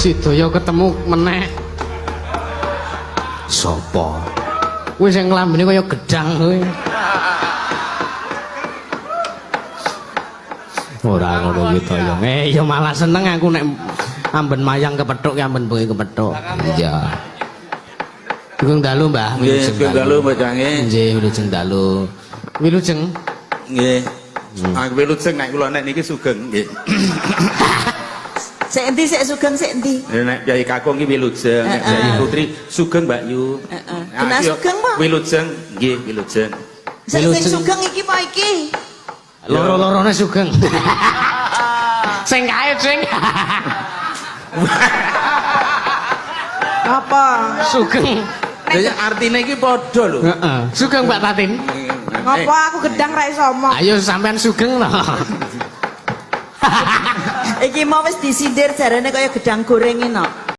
Sidaya ketemu meneh. Sopo? Kuwi sing nglambene kaya gedang kuwi. Ora ngono ki to ya. Ya malah seneng aku nek amben mayang kepethuk ya amben bengi kepethuk. Iya. Sugeng dalu, Mbah. Nggih, sugeng dalu bocange. Nggih, wilujeng dalu. Wilujeng. Nggih. Aku wilujeng nek kula nek niki sugeng nggih. Sik endi sik sugeng sik endi? Nek Kyai Kakung iki wilujeng, nek Kyai Putri sugeng Mbak Yu. Kena sugeng, Pak? Wilujeng, nggih wilujeng. Sing sugeng iki apa iki? Loro-lorone sugeng. Sing kae sing. Apa? Sugeng. Dadi artine iki padha lho. Heeh. Sugeng Mbak Tatin. Ngopo aku gedang ra iso omong. Ayo sampean sugeng lho. Iki mau wis disindir jarane kaya gedang goreng enak.